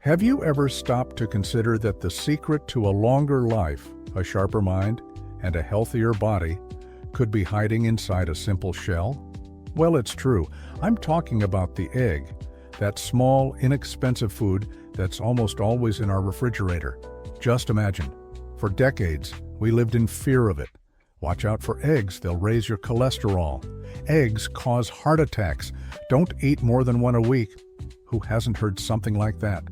Have you ever stopped to consider that the secret to a longer life, a sharper mind, and a healthier body could be hiding inside a simple shell? Well, it's true. I'm talking about the egg, that small, inexpensive food that's almost always in our refrigerator. Just imagine, for decades, we lived in fear of it. Watch out for eggs, they'll raise your cholesterol. Eggs cause heart attacks. Don't eat more than one a week. Who hasn't heard something like that?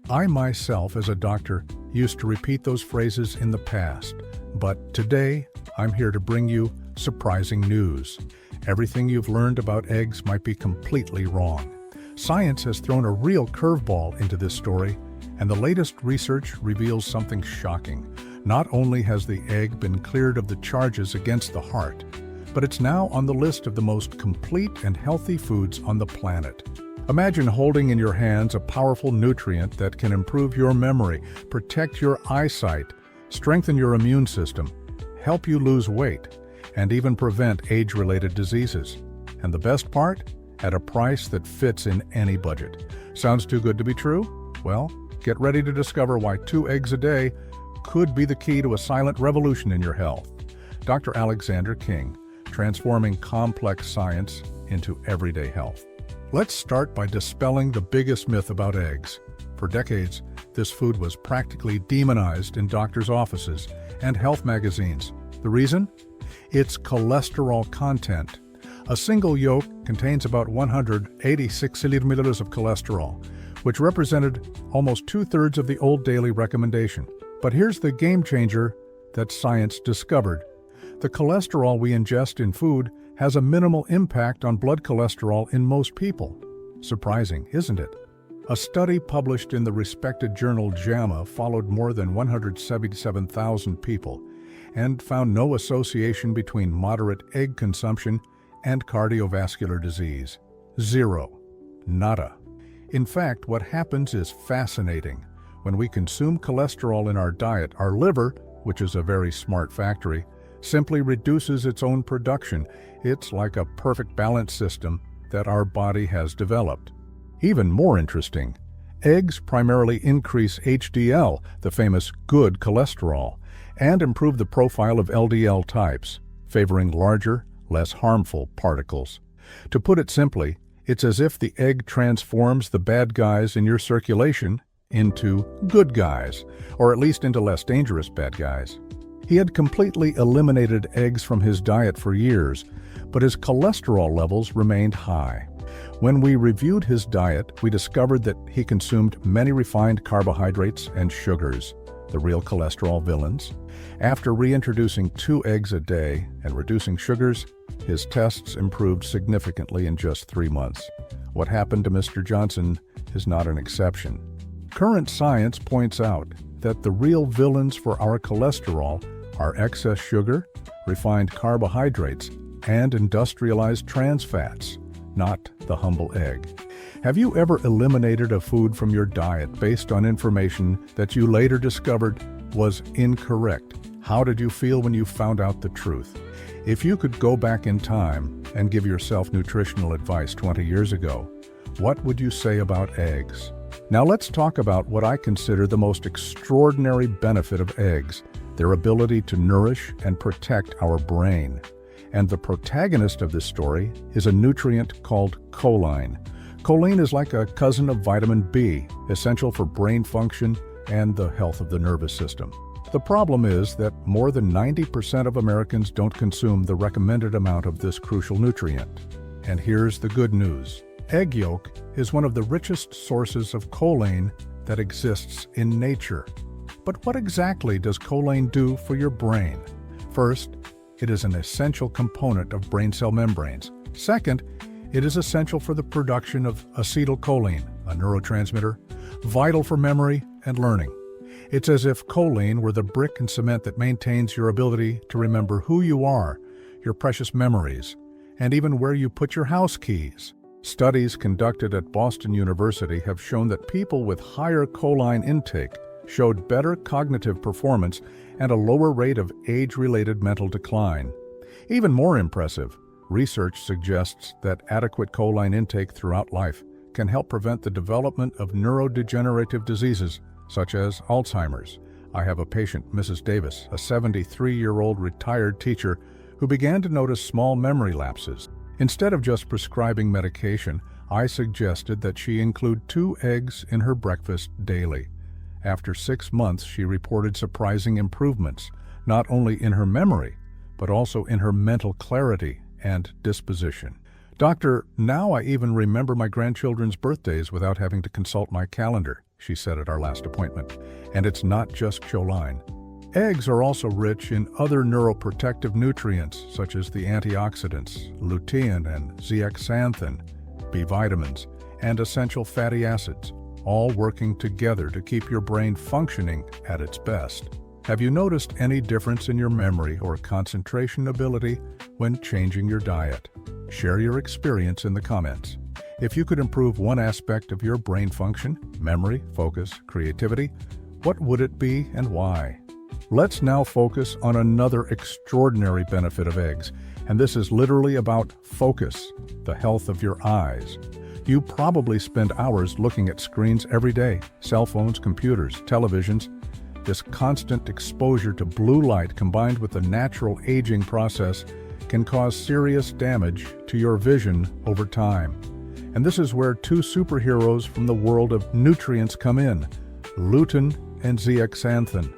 I myself, as a doctor, used to repeat those phrases in the past. But today, I'm here to bring you surprising news. Everything you've learned about eggs might be completely wrong. Science has thrown a real curveball into this story, and the latest research reveals something shocking. Not only has the egg been cleared of the charges against the heart, but it's now on the list of the most complete and healthy foods on the planet. Imagine holding in your hands a powerful nutrient that can improve your memory, protect your eyesight, strengthen your immune system, help you lose weight, and even prevent age-related diseases. And the best part? At a price that fits in any budget. Sounds too good to be true? Well, get ready to discover why 2 eggs a day could be the key to a silent revolution in your health. Dr. Alexander King, transforming complex science into everyday health. Let's start by dispelling the biggest myth about eggs. For decades, this food was practically demonized in doctors' offices and health magazines. The reason? Its cholesterol content. A single yolk contains about 186 milliliters of cholesterol, which represented almost 2/3 of the old daily recommendation. But here's the game changer that science discovered. The cholesterol we ingest in food has a minimal impact on blood cholesterol in most people. Surprising, isn't it? A study published in the respected journal JAMA followed more than 177,000 people and found no association between moderate egg consumption and cardiovascular disease. Zero. Nada. In fact, what happens is fascinating. When we consume cholesterol in our diet, our liver, which is a very smart factory, simply reduces its own production. It's like a perfect balance system that our body has developed. Even more interesting, eggs primarily increase HDL, the famous good cholesterol, and improve the profile of LDL types, favoring larger, less harmful particles. To put it simply, it's as if the egg transforms the bad guys in your circulation into good guys, or at least into less dangerous bad guys. He had completely eliminated eggs from his diet for years, but his cholesterol levels remained high. When we reviewed his diet, we discovered that he consumed many refined carbohydrates and sugars, the real cholesterol villains. After reintroducing 2 eggs a day and reducing sugars, his tests improved significantly in just 3 months. What happened to Mr. Johnson is not an exception. Current science points out that the real villains for our cholesterol are excess sugar, refined carbohydrates, and industrialized trans fats, not the humble egg. Have you ever eliminated a food from your diet based on information that you later discovered was incorrect? How did you feel when you found out the truth? If you could go back in time and give yourself nutritional advice 20 years ago, what would you say about eggs? Now let's talk about what I consider the most extraordinary benefit of eggs, their ability to nourish and protect our brain. And the protagonist of this story is a nutrient called choline. Choline is like a cousin of vitamin B, essential for brain function and the health of the nervous system. The problem is that more than 90% of Americans don't consume the recommended amount of this crucial nutrient. And here's the good news. Egg yolk is one of the richest sources of choline that exists in nature. But what exactly does choline do for your brain? First, it is an essential component of brain cell membranes. Second, it is essential for the production of acetylcholine, a neurotransmitter, vital for memory and learning. It's as if choline were the brick and cement that maintains your ability to remember who you are, your precious memories, and even where you put your house keys. Studies conducted at Boston University have shown that people with higher choline intake showed better cognitive performance and a lower rate of age-related mental decline. Even more impressive, research suggests that adequate choline intake throughout life can help prevent the development of neurodegenerative diseases, such as Alzheimer's. I have a patient, Mrs. Davis, a 73-year-old retired teacher, who began to notice small memory lapses. Instead of just prescribing medication, I suggested that she include 2 eggs in her breakfast daily. After 6 months, she reported surprising improvements, not only in her memory, but also in her mental clarity and disposition. "Doctor, now I even remember my grandchildren's birthdays without having to consult my calendar," she said at our last appointment. And it's not just choline. Eggs are also rich in other neuroprotective nutrients, such as the antioxidants, lutein and zeaxanthin, B vitamins, and essential fatty acids, all working together to keep your brain functioning at its best. Have you noticed any difference in your memory or concentration ability when changing your diet? Share your experience in the comments. If you could improve one aspect of your brain function, memory, focus, creativity, what would it be and why? Let's now focus on another extraordinary benefit of eggs, and this is literally about focus, the health of your eyes. You probably spend hours looking at screens every day, cell phones, computers, televisions. This constant exposure to blue light combined with the natural aging process can cause serious damage to your vision over time. And this is where 2 superheroes from the world of nutrients come in, lutein and zeaxanthin.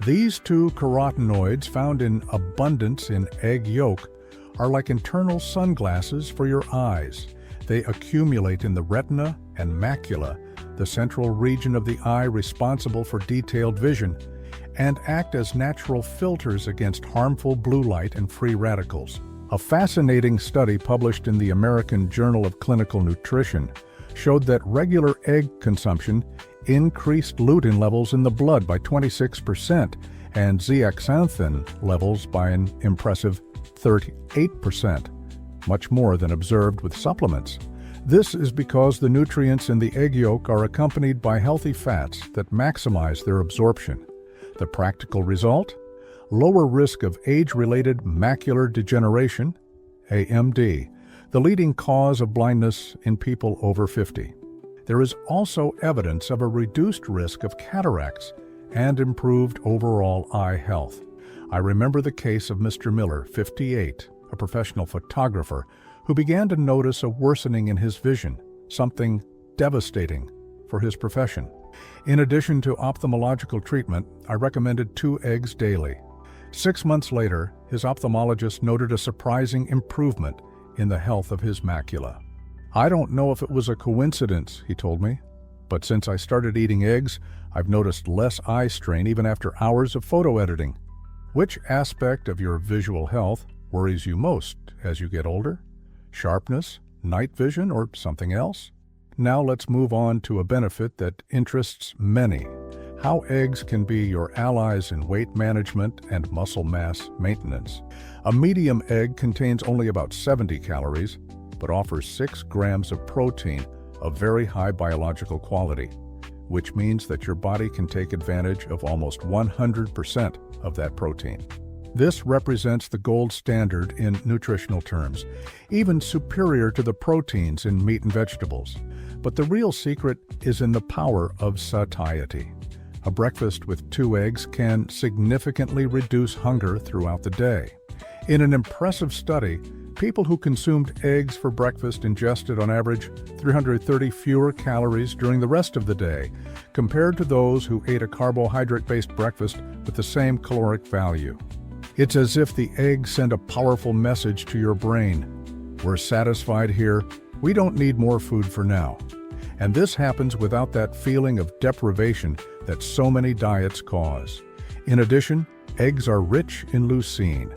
These 2 carotenoids found in abundance in egg yolk are like internal sunglasses for your eyes. They accumulate in the retina and macula, the central region of the eye responsible for detailed vision, and act as natural filters against harmful blue light and free radicals. A fascinating study published in the American Journal of Clinical Nutrition showed that regular egg consumption increased lutein levels in the blood by 26% and zeaxanthin levels by an impressive 38%, much more than observed with supplements. This is because the nutrients in the egg yolk are accompanied by healthy fats that maximize their absorption. The practical result? Lower risk of age-related macular degeneration, AMD, the leading cause of blindness in people over 50. There is also evidence of a reduced risk of cataracts and improved overall eye health. I remember the case of Mr. Miller, 58, a professional photographer, who began to notice a worsening in his vision, something devastating for his profession. In addition to ophthalmological treatment, I recommended 2 eggs daily. 6 months later, his ophthalmologist noted a surprising improvement in the health of his macula. "I don't know if it was a coincidence," he told me, "but since I started eating eggs, I've noticed less eye strain even after hours of photo editing." Which aspect of your visual health worries you most as you get older? Sharpness, night vision, or something else? Now let's move on to a benefit that interests many: how eggs can be your allies in weight management and muscle mass maintenance. A medium egg contains only about 70 calories, but offers 6 grams of protein of very high biological quality, which means that your body can take advantage of almost 100% of that protein. This represents the gold standard in nutritional terms, even superior to the proteins in meat and vegetables. But the real secret is in the power of satiety. A breakfast with 2 eggs can significantly reduce hunger throughout the day. In an impressive study, people who consumed eggs for breakfast ingested on average 330 fewer calories during the rest of the day, compared to those who ate a carbohydrate-based breakfast with the same caloric value. It's as if the eggs send a powerful message to your brain. We're satisfied here. We don't need more food for now. And this happens without that feeling of deprivation that so many diets cause. In addition, eggs are rich in leucine,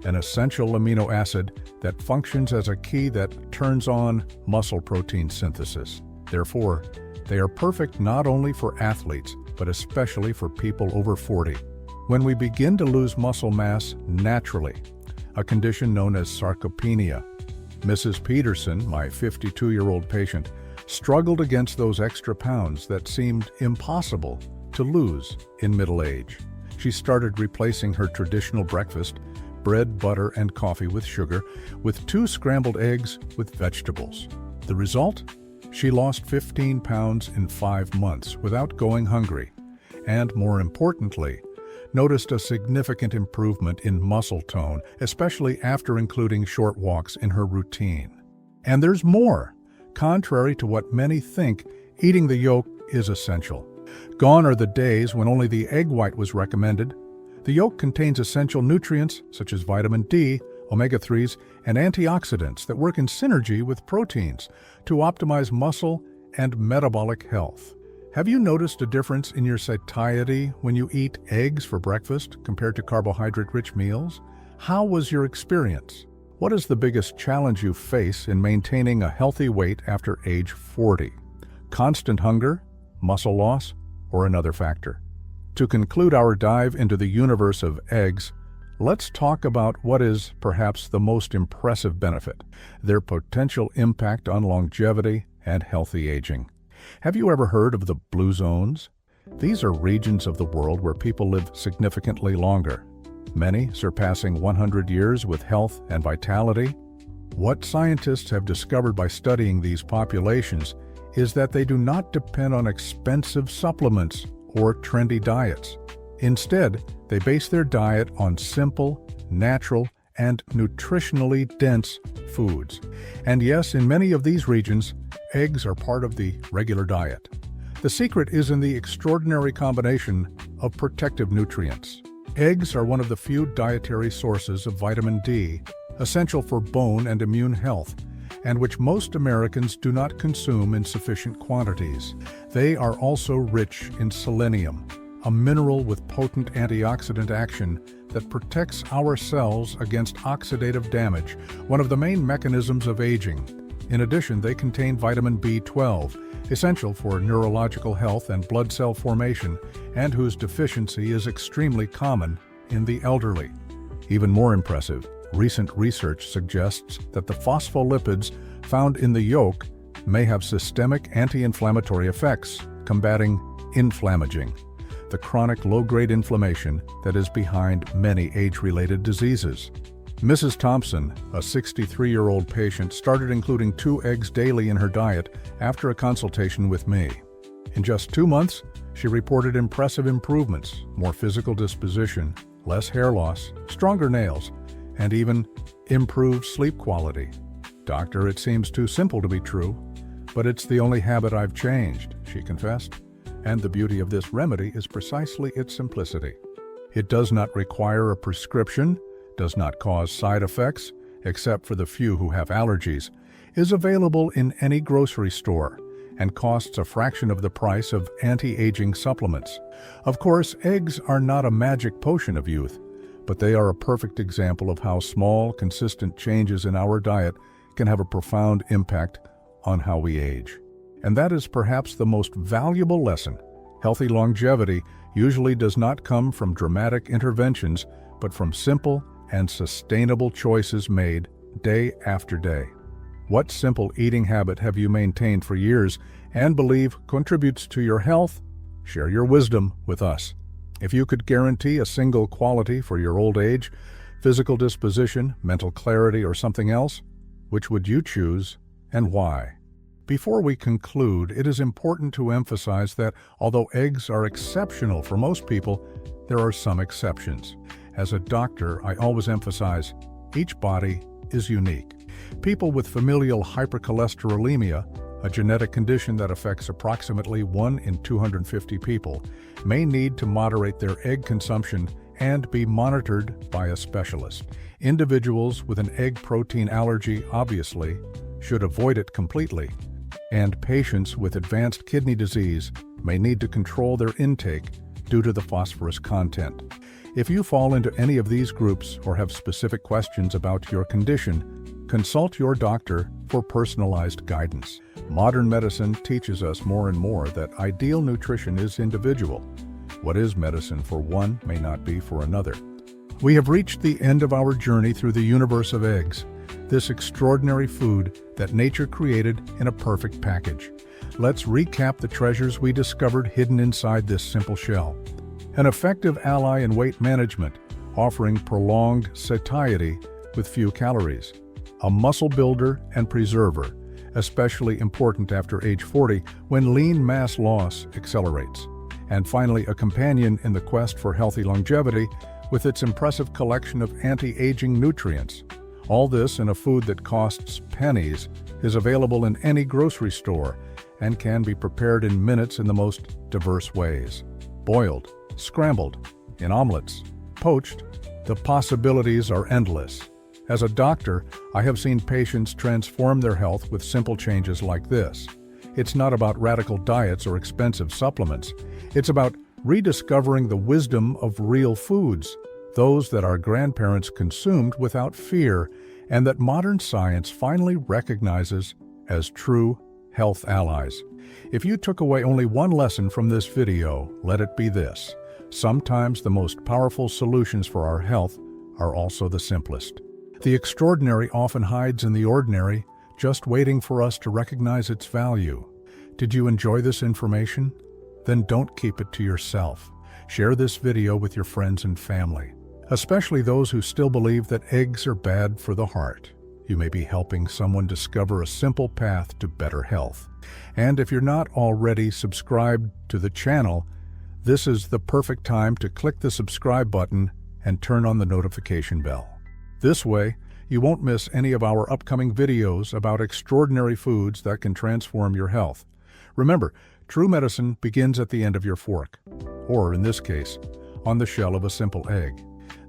an essential amino acid that functions as a key that turns on muscle protein synthesis. Therefore, they are perfect not only for athletes, but especially for people over 40. When we begin to lose muscle mass naturally, a condition known as sarcopenia, Mrs. Peterson, my 52-year-old patient, struggled against those extra pounds that seemed impossible to lose in middle age. She started replacing her traditional breakfast, bread, butter, and coffee with sugar, with 2 scrambled eggs with vegetables. The result? She lost 15 pounds in 5 months without going hungry, and more importantly, noticed a significant improvement in muscle tone, especially after including short walks in her routine. And there's more. Contrary to what many think, eating the yolk is essential. Gone are the days when only the egg white was recommended. The yolk contains essential nutrients such as vitamin D, omega-3s, and antioxidants that work in synergy with proteins to optimize muscle and metabolic health. Have you noticed a difference in your satiety when you eat eggs for breakfast compared to carbohydrate-rich meals? How was your experience? What is the biggest challenge you face in maintaining a healthy weight after age 40? Constant hunger, muscle loss, or another factor? To conclude our dive into the universe of eggs, let's talk about what is perhaps the most impressive benefit: their potential impact on longevity and healthy aging. Have you ever heard of the blue zones? These are regions of the world where people live significantly longer, many surpassing 100 years with health and vitality. What scientists have discovered by studying these populations is that they do not depend on expensive supplements or trendy diets. Instead, they base their diet on simple, natural, and nutritionally dense foods. And yes, in many of these regions, eggs are part of the regular diet. The secret is in the extraordinary combination of protective nutrients. Eggs are one of the few dietary sources of vitamin D, essential for bone and immune health, and which most Americans do not consume in sufficient quantities. They are also rich in selenium, a mineral with potent antioxidant action that protects our cells against oxidative damage, one of the main mechanisms of aging. In addition, they contain vitamin B12, essential for neurological health and blood cell formation, and whose deficiency is extremely common in the elderly. Even more impressive, recent research suggests that the phospholipids found in the yolk may have systemic anti-inflammatory effects, combating inflammaging, the chronic low-grade inflammation that is behind many age-related diseases. Mrs. Thompson, a 63-year-old patient, started including 2 eggs daily in her diet after a consultation with me. In just 2 months, she reported impressive improvements: more physical disposition, less hair loss, stronger nails, and even improved sleep quality. "Doctor, it seems too simple to be true, but it's the only habit I've changed," she confessed. And the beauty of this remedy is precisely its simplicity. It does not require a prescription, does not cause side effects, except for the few who have allergies, is available in any grocery store, and costs a fraction of the price of anti-aging supplements. Of course, eggs are not a magic potion of youth, but they are a perfect example of how small, consistent changes in our diet can have a profound impact on how we age. And that is perhaps the most valuable lesson. Healthy longevity usually does not come from dramatic interventions, but from simple and sustainable choices made day after day. What simple eating habit have you maintained for years and believe contributes to your health? Share your wisdom with us. If you could guarantee a single quality for your old age, physical disposition, mental clarity, or something else, which would you choose and why? Before we conclude, it is important to emphasize that although eggs are exceptional for most people, there are some exceptions. As a doctor, I always emphasize each body is unique. People with familial hypercholesterolemia, a genetic condition that affects approximately 1 in 250 people, may need to moderate their egg consumption and be monitored by a specialist. Individuals with an egg protein allergy obviously should avoid it completely, and patients with advanced kidney disease may need to control their intake due to the phosphorus content. If you fall into any of these groups or have specific questions about your condition, consult your doctor for personalized guidance. Modern medicine teaches us more and more that ideal nutrition is individual. What is medicine for one may not be for another. We have reached the end of our journey through the universe of eggs, this extraordinary food that nature created in a perfect package. Let's recap the treasures we discovered hidden inside this simple shell. An effective ally in weight management, offering prolonged satiety with few calories. A muscle builder and preserver, especially important after age 40 when lean mass loss accelerates. And finally, a companion in the quest for healthy longevity with its impressive collection of anti-aging nutrients. All this in a food that costs pennies, is available in any grocery store, and can be prepared in minutes in the most diverse ways. Boiled, scrambled, in omelets, poached, the possibilities are endless. As a doctor, I have seen patients transform their health with simple changes like this. It's not about radical diets or expensive supplements. It's about rediscovering the wisdom of real foods, those that our grandparents consumed without fear and that modern science finally recognizes as true health allies. If you took away only one lesson from this video, let it be this: sometimes the most powerful solutions for our health are also the simplest. The extraordinary often hides in the ordinary, just waiting for us to recognize its value. Did you enjoy this information? Then don't keep it to yourself. Share this video with your friends and family, especially those who still believe that eggs are bad for the heart. You may be helping someone discover a simple path to better health. And if you're not already subscribed to the channel, this is the perfect time to click the subscribe button and turn on the notification bell. This way, you won't miss any of our upcoming videos about extraordinary foods that can transform your health. Remember, true medicine begins at the end of your fork, or in this case, on the shell of a simple egg.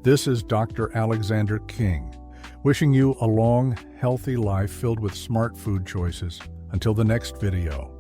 This is Dr. Alexander King, wishing you a long, healthy life filled with smart food choices. Until the next video.